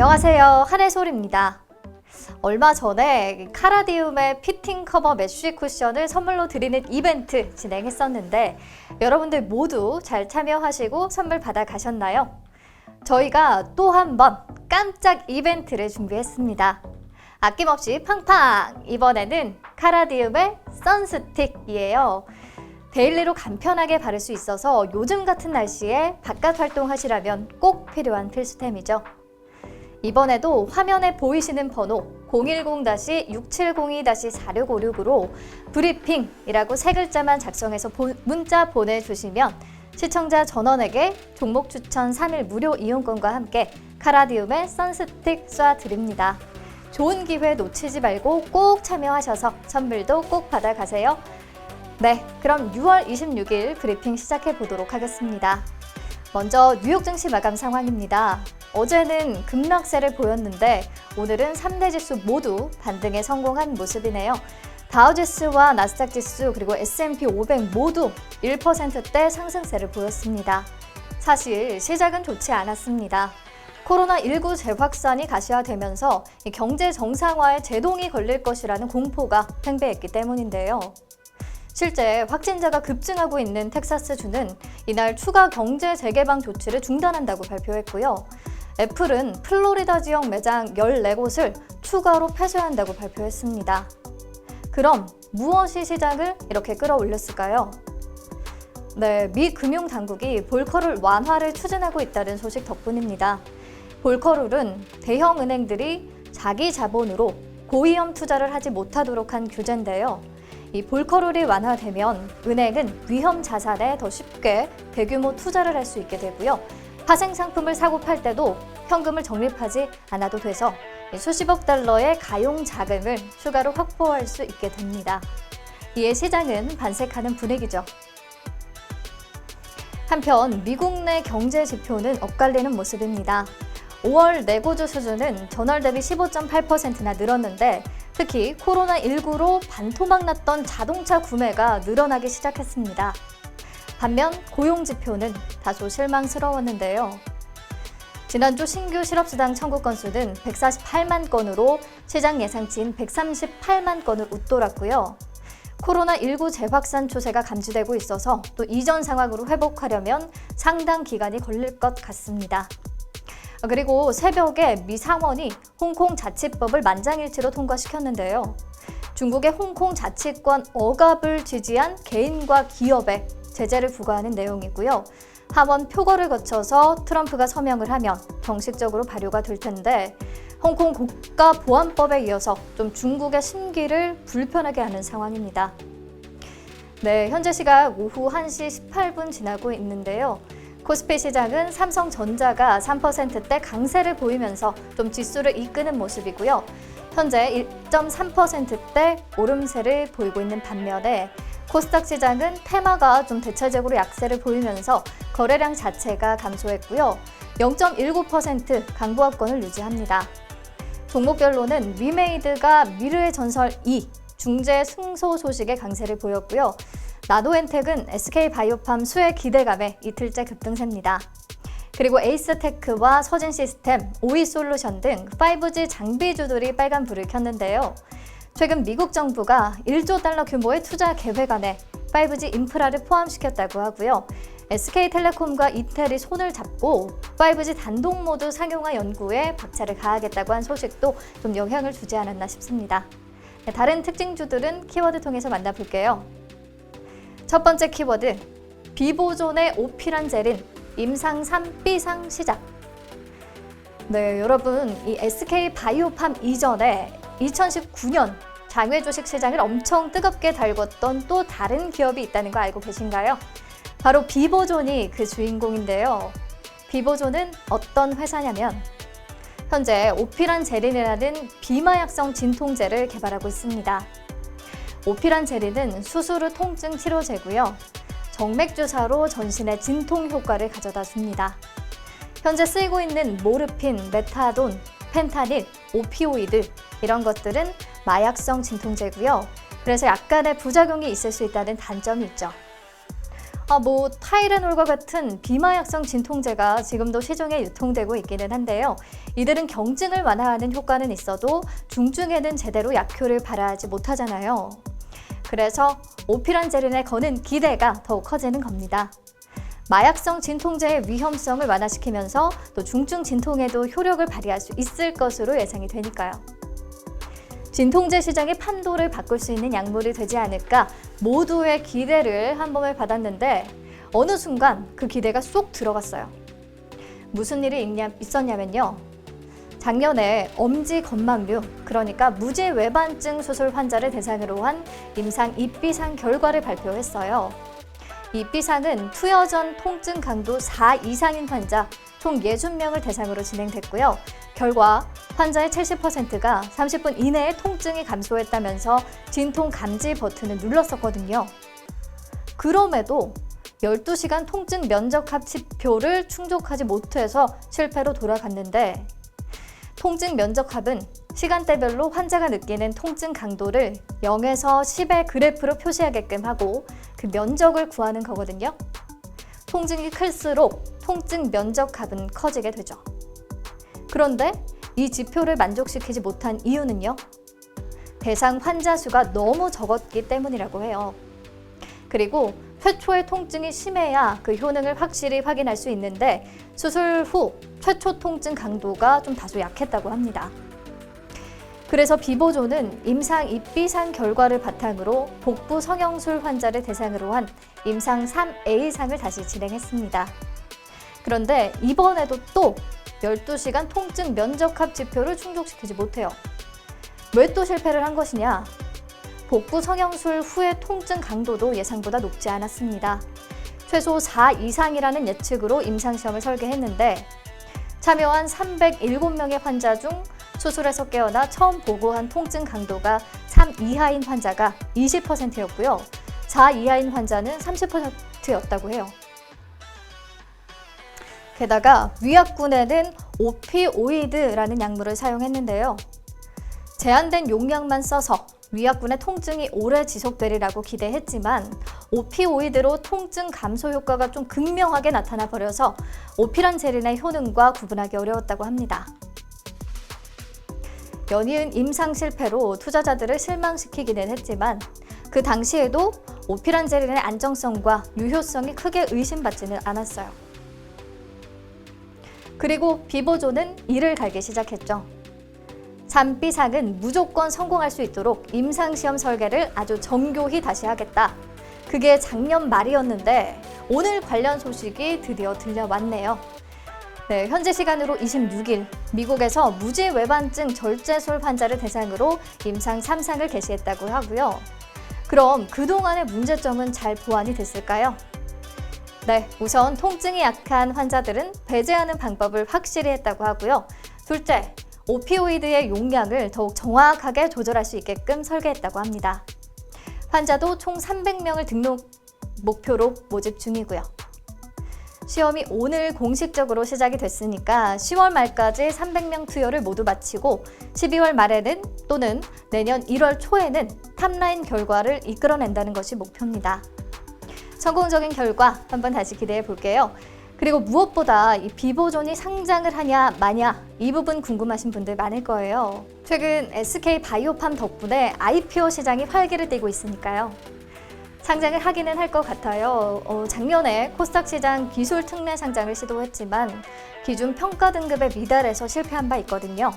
안녕하세요, 한혜솔입니다. 얼마 전에 카라디움의 피팅 커버 메쉬 쿠션을 선물로 드리는 이벤트 진행했었는데 여러분들 모두 잘 참여하시고 선물 받아 가셨나요? 저희가 또 한 번 깜짝 이벤트를 준비했습니다. 아낌없이 팡팡! 이번에는 카라디움의 선스틱이에요. 데일리로 간편하게 바를 수 있어서 요즘 같은 날씨에 바깥 활동하시라면 꼭 필요한 필수템이죠. 이번에도 화면에 보이시는 번호 010-6702-4656으로 브리핑이라고 세 글자만 작성해서 문자 보내주시면 시청자 전원에게 종목 추천 3일 무료 이용권과 함께 카라디움의 선스틱 쏴드립니다. 좋은 기회 놓치지 말고 꼭 참여하셔서 선물도 꼭 받아가세요. 네, 그럼 6월 26일 브리핑 시작해 보도록 하겠습니다. 먼저 뉴욕 증시 마감 상황입니다. 어제는 급락세를 보였는데 오늘은 3대 지수 모두 반등에 성공한 모습이네요. 다우지수와 나스닥 지수 그리고 S&P 500 모두 1%대 상승세를 보였습니다. 사실 시작은 좋지 않았습니다. 코로나19 재확산이 가시화되면서 경제 정상화에 제동이 걸릴 것이라는 공포가 팽배했기 때문인데요. 실제 확진자가 급증하고 있는 텍사스주는 이날 추가 경제 재개방 조치를 중단한다고 발표했고요. 애플은 플로리다 지역 매장 14곳을 추가로 폐쇄한다고 발표했습니다. 그럼 무엇이 시장을 이렇게 끌어올렸을까요? 네, 미 금융당국이 볼커룰 완화를 추진하고 있다는 소식 덕분입니다. 볼커룰은 대형 은행들이 자기 자본으로 고위험 투자를 하지 못하도록 한 규제인데요. 이 볼커룰이 완화되면 은행은 위험 자산에 더 쉽게 대규모 투자를 할 수 있게 되고요. 파생 상품을 사고 팔 때도 현금을 적립하지 않아도 돼서 수십억 달러의 가용 자금을 추가로 확보할 수 있게 됩니다. 이에 시장은 반색하는 분위기죠. 한편 미국 내 경제 지표는 엇갈리는 모습입니다. 5월 내고주 수준은 전월 대비 15.8%나 늘었는데 특히 코로나19로 반토막 났던 자동차 구매가 늘어나기 시작했습니다. 반면 고용지표는 다소 실망스러웠는데요. 지난주 신규 실업수당 청구 건수는 148만 건으로 시장 예상치인 138만 건을 웃돌았고요. 코로나19 재확산 추세가 감지되고 있어서 또 이전 상황으로 회복하려면 상당 기간이 걸릴 것 같습니다. 그리고 새벽에 미 상원이 홍콩 자치법을 만장일치로 통과시켰는데요. 중국의 홍콩 자치권 억압을 지지한 개인과 기업에 제재를 부과하는 내용이고요. 하원 표결을 거쳐서 트럼프가 서명을 하면 정식적으로 발효가 될 텐데 홍콩 국가보안법에 이어서 좀 중국의 심기를 불편하게 하는 상황입니다. 네, 현재 시각 오후 1시 18분 지나고 있는데요. 코스피 시장은 삼성전자가 3%대 강세를 보이면서 좀 지수를 이끄는 모습이고요. 현재 1.3%대 오름세를 보이고 있는 반면에 코스닥 시장은 테마가 좀 대체적으로 약세를 보이면서 거래량 자체가 감소했고요. 0.19% 강보합권을 유지합니다. 종목별로는 위메이드가 미르의 전설 2 중재 승소 소식에 강세를 보였고요. 나노엔텍은 SK바이오팜 수혜 기대감에 이틀째 급등세입니다. 그리고 에이스테크와 서진시스템, 오이솔루션 등 5G 장비주들이 빨간불을 켰는데요. 최근 미국 정부가 1조 달러 규모의 투자 계획 안에 5G 인프라를 포함시켰다고 하고요. SK텔레콤과 이텔이 손을 잡고 5G 단독 모드 상용화 연구에 박차를 가하겠다고 한 소식도 좀 영향을 주지 않았나 싶습니다. 다른 특징주들은 키워드 통해서 만나볼게요. 첫 번째 키워드, 비보존의 오피란제린 임상 3B상 시작. 네, 여러분, 이 SK바이오팜 이전에 2019년 장외 주식 시장을 엄청 뜨겁게 달궜던 또 다른 기업이 있다는 거 알고 계신가요? 바로 비보존이 그 주인공인데요. 비보존은 어떤 회사냐면 현재 오피란제린이라는 비마약성 진통제를 개발하고 있습니다. 오피란제린은 수술 후 통증 치료제고요. 정맥주사로 전신의 진통 효과를 가져다 줍니다. 현재 쓰이고 있는 모르핀, 메타돈, 펜타닐, 오피오이드 이런 것들은 마약성 진통제고요. 그래서 약간의 부작용이 있을 수 있다는 단점이 있죠. 타이레놀과 같은 비마약성 진통제가 지금도 시중에 유통되고 있기는 한데요. 이들은 경증을 완화하는 효과는 있어도 중증에는 제대로 약효를 발휘하지 못하잖아요. 그래서 오피란제린에 거는 기대가 더욱 커지는 겁니다. 마약성 진통제의 위험성을 완화시키면서 또 중증 진통에도 효력을 발휘할 수 있을 것으로 예상이 되니까요. 진통제 시장의 판도를 바꿀 수 있는 약물이 되지 않을까 모두의 기대를 한 몸에 받았는데 어느 순간 그 기대가 쏙 들어갔어요. 무슨 일이 있었냐면요. 작년에 엄지 건막류, 그러니까 무지외반증 수술 환자를 대상으로 한 임상 입비상 결과를 발표했어요. 입비상은 투여전 통증 강도 4 이상인 환자 총 60명을 대상으로 진행됐고요. 결과 환자의 70%가 30분 이내에 통증이 감소했다면서 진통 감지 버튼을 눌렀었거든요. 그럼에도 12시간 통증 면적합 지표를 충족하지 못해서 실패로 돌아갔는데 통증 면적합은 시간대별로 환자가 느끼는 통증 강도를 0에서 10의 그래프로 표시하게끔 하고 그 면적을 구하는 거거든요. 통증이 클수록 통증 면적합은 커지게 되죠. 그런데 이 지표를 만족시키지 못한 이유는요. 대상 환자 수가 너무 적었기 때문이라고 해요. 그리고 최초의 통증이 심해야 그 효능을 확실히 확인할 수 있는데 수술 후 최초 통증 강도가 좀 다소 약했다고 합니다. 그래서 비보존은 임상 입비상 결과를 바탕으로 복부 성형술 환자를 대상으로 한 임상 3A상을 다시 진행했습니다. 그런데 이번에도 또 12시간 통증 면적합 지표를 충족시키지 못해요. 왜 또 실패를 한 것이냐? 복부 성형술 후의 통증 강도도 예상보다 높지 않았습니다. 최소 4 이상이라는 예측으로 임상시험을 설계했는데 참여한 307명의 환자 중 수술에서 깨어나 처음 보고한 통증 강도가 3 이하인 환자가 20%였고요. 4 이하인 환자는 30%였다고 해요. 게다가 위약군에는 오피오이드라는 약물을 사용했는데요. 제한된 용량만 써서 위약군의 통증이 오래 지속되리라고 기대했지만 오피오이드로 통증 감소 효과가 좀 극명하게 나타나 버려서 오피란제린의 효능과 구분하기 어려웠다고 합니다. 연이은 임상 실패로 투자자들을 실망시키기는 했지만 그 당시에도 오피란제린의 안정성과 유효성이 크게 의심받지는 않았어요. 그리고 비보존은 이를 갈기 시작했죠. 3B상은 무조건 성공할 수 있도록 임상시험 설계를 아주 정교히 다시 하겠다. 그게 작년 말이었는데 오늘 관련 소식이 드디어 들려왔네요. 네, 현재 시간으로 26일 미국에서 무지외반증 절제술 환자를 대상으로 임상 3상을 개시했다고 하고요. 그럼 그동안의 문제점은 잘 보완이 됐을까요? 네, 우선 통증이 약한 환자들은 배제하는 방법을 확실히 했다고 하고요. 둘째, 오피오이드의 용량을 더욱 정확하게 조절할 수 있게끔 설계했다고 합니다. 환자도 총 300명을 등록 목표로 모집 중이고요. 시험이 오늘 공식적으로 시작이 됐으니까 10월 말까지 300명 투여를 모두 마치고 12월 말에는 또는 내년 1월 초에는 탑라인 결과를 이끌어낸다는 것이 목표입니다. 성공적인 결과 한번 다시 기대해 볼게요. 그리고 무엇보다 이 비보존이 상장을 하냐 마냐 이 부분 궁금하신 분들 많을 거예요. 최근 SK 바이오팜 덕분에 IPO 시장이 활기를 띠고 있으니까요. 상장을 하기는 할 것 같아요. 작년에 코스닥 시장 기술 특례 상장을 시도했지만 기준 평가 등급에 미달해서 실패한 바 있거든요.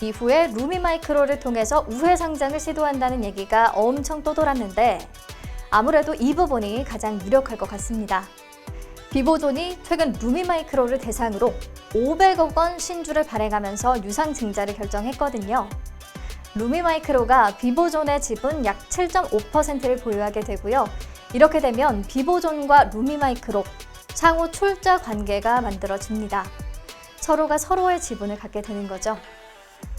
이후에 루미마이크로를 통해서 우회 상장을 시도한다는 얘기가 엄청 떠돌았는데 아무래도 이 부분이 가장 유력할 것 같습니다. 비보존이 최근 루미마이크로를 대상으로 500억 원 신주를 발행하면서 유상 증자를 결정했거든요. 루미마이크로가 비보존의 지분 약 7.5%를 보유하게 되고요. 이렇게 되면 비보존과 루미마이크로 상호 출자 관계가 만들어집니다. 서로가 서로의 지분을 갖게 되는 거죠.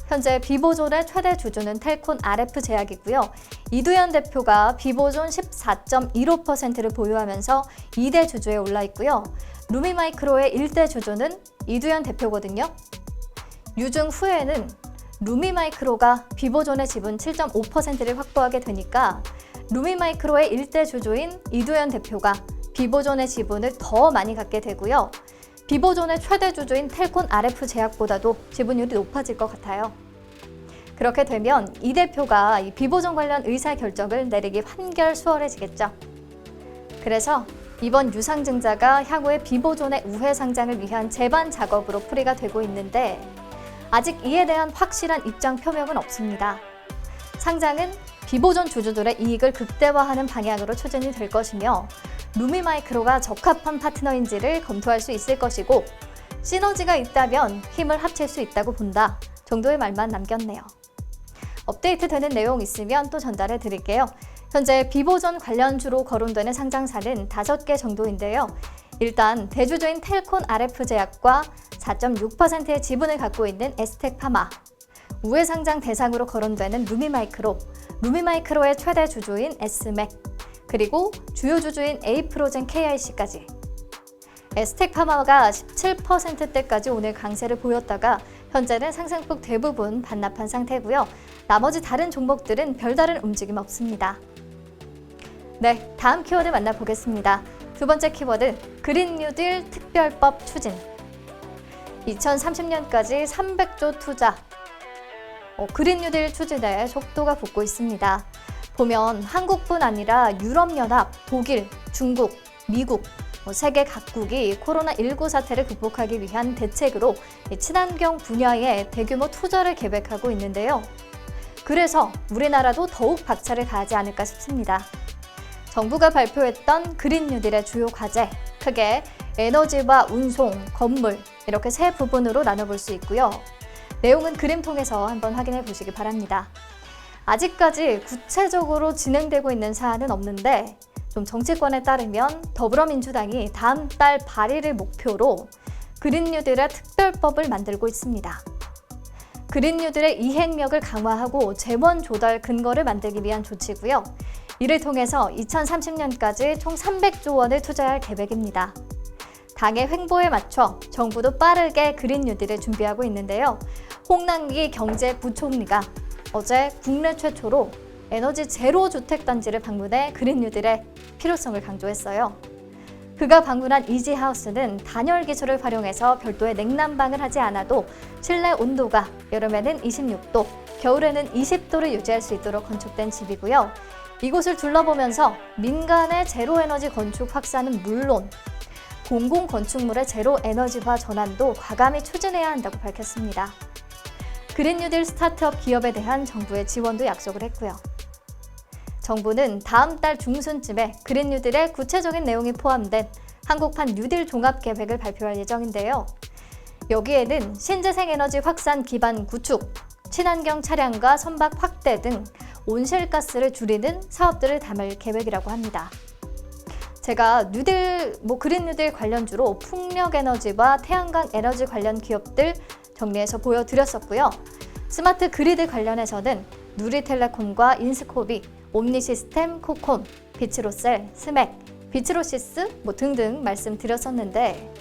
현재 비보존의 최대 주주는 텔콘 RF 제약이고요. 이두현 대표가 비보존 14.15%를 보유하면서 2대 주주에 올라 있고요. 루미마이크로의 1대 주주는 이두현 대표거든요. 유증 후에는 루미마이크로가 비보존의 지분 7.5%를 확보하게 되니까 루미마이크로의 1대 주주인 이두현 대표가 비보존의 지분을 더 많이 갖게 되고요. 비보존의 최대 주주인 텔콘 RF 제약보다도 지분율이 높아질 것 같아요. 그렇게 되면 이 대표가 이 비보존 관련 의사결정을 내리기 한결 수월해지겠죠. 그래서 이번 유상증자가 향후에 비보존의 우회 상장을 위한 제반 작업으로 풀이가 되고 있는데 아직 이에 대한 확실한 입장 표명은 없습니다. 상장은 비보존 주주들의 이익을 극대화하는 방향으로 추진이 될 것이며 루미마이크로가 적합한 파트너인지를 검토할 수 있을 것이고 시너지가 있다면 힘을 합칠 수 있다고 본다 정도의 말만 남겼네요. 업데이트되는 내용 있으면 또 전달해 드릴게요. 현재 비보존 관련주로 거론되는 상장사는 5개 정도인데요. 일단 대주주인 텔콘 RF 제약과 4.6%의 지분을 갖고 있는 에스텍파마, 우회 상장 대상으로 거론되는 루미마이크로, 루미마이크로의 최대 주주인 에스맥, 그리고 주요 주주인 에이프로젠 KIC까지. 에스텍파마가 17%대까지 오늘 강세를 보였다가 현재는 상승폭 대부분 반납한 상태고요. 나머지 다른 종목들은 별다른 움직임 없습니다. 네, 다음 키워드 만나보겠습니다. 두 번째 키워드, 그린 뉴딜 특별법 추진. 2030년까지 300조 투자. 그린 뉴딜 추진에 속도가 붙고 있습니다. 보면 한국뿐 아니라 유럽연합, 독일, 중국, 미국, 세계 각국이 코로나19 사태를 극복하기 위한 대책으로 친환경 분야에 대규모 투자를 계획하고 있는데요. 그래서 우리나라도 더욱 박차를 가하지 않을까 싶습니다. 정부가 발표했던 그린 뉴딜의 주요 과제, 크게 에너지와 운송, 건물 이렇게 세 부분으로 나눠볼 수 있고요. 내용은 그림 통해서 한번 확인해 보시기 바랍니다. 아직까지 구체적으로 진행되고 있는 사안은 없는데 좀 정치권에 따르면 더불어민주당이 다음 달 발의를 목표로 그린 뉴딜의 특별법을 만들고 있습니다. 그린 뉴딜의 이행력을 강화하고 재원 조달 근거를 만들기 위한 조치고요. 이를 통해서 2030년까지 총 300조 원을 투자할 계획입니다. 당의 횡보에 맞춰 정부도 빠르게 그린 뉴딜을 준비하고 있는데요. 홍남기 경제부총리가 어제 국내 최초로 에너지 제로 주택단지를 방문해 그린 뉴딜의 필요성을 강조했어요. 그가 방문한 이지하우스는 단열 기술을 활용해서 별도의 냉난방을 하지 않아도 실내 온도가 여름에는 26도, 겨울에는 20도를 유지할 수 있도록 건축된 집이고요. 이곳을 둘러보면서 민간의 제로 에너지 건축 확산은 물론 공공 건축물의 제로 에너지화 전환도 과감히 추진해야 한다고 밝혔습니다. 그린 뉴딜 스타트업 기업에 대한 정부의 지원도 약속을 했고요. 정부는 다음 달 중순쯤에 그린 뉴딜의 구체적인 내용이 포함된 한국판 뉴딜 종합 계획을 발표할 예정인데요. 여기에는 신재생 에너지 확산 기반 구축, 친환경 차량과 선박 확대 등 온실가스를 줄이는 사업들을 담을 계획이라고 합니다. 제가 그린 뉴딜 관련주로 풍력 에너지와 태양광 에너지 관련 기업들 정리해서 보여드렸었고요. 스마트 그리드 관련해서는 누리텔레콤과 인스코비, 옴니시스템, 코콤, 비츠로셀, 스맥, 비츠로시스 등등 말씀드렸었는데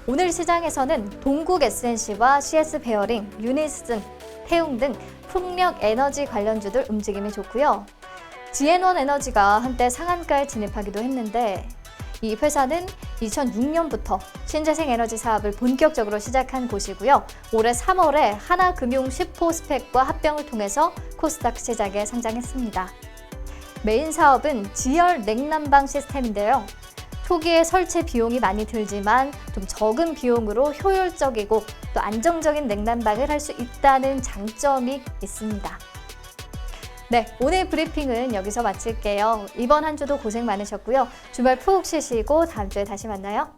오늘 시장에서는 동국 SNC와 CS 베어링, 유니슨, 태웅 등 풍력 에너지 관련주들 움직임이 좋고요. 지앤원 에너지가 한때 상한가에 진입하기도 했는데 이 회사는 2006년부터 신재생 에너지 사업을 본격적으로 시작한 곳이고요. 올해 3월에 하나금융 10호 스펙과 합병을 통해서 코스닥 시장에 상장했습니다. 메인 사업은 지열 냉난방 시스템인데요. 초기에 설치 비용이 많이 들지만 좀 적은 비용으로 효율적이고 또 안정적인 냉난방을 할 수 있다는 장점이 있습니다. 네, 오늘 브리핑은 여기서 마칠게요. 이번 한 주도 고생 많으셨고요. 주말 푹 쉬시고 다음 주에 다시 만나요.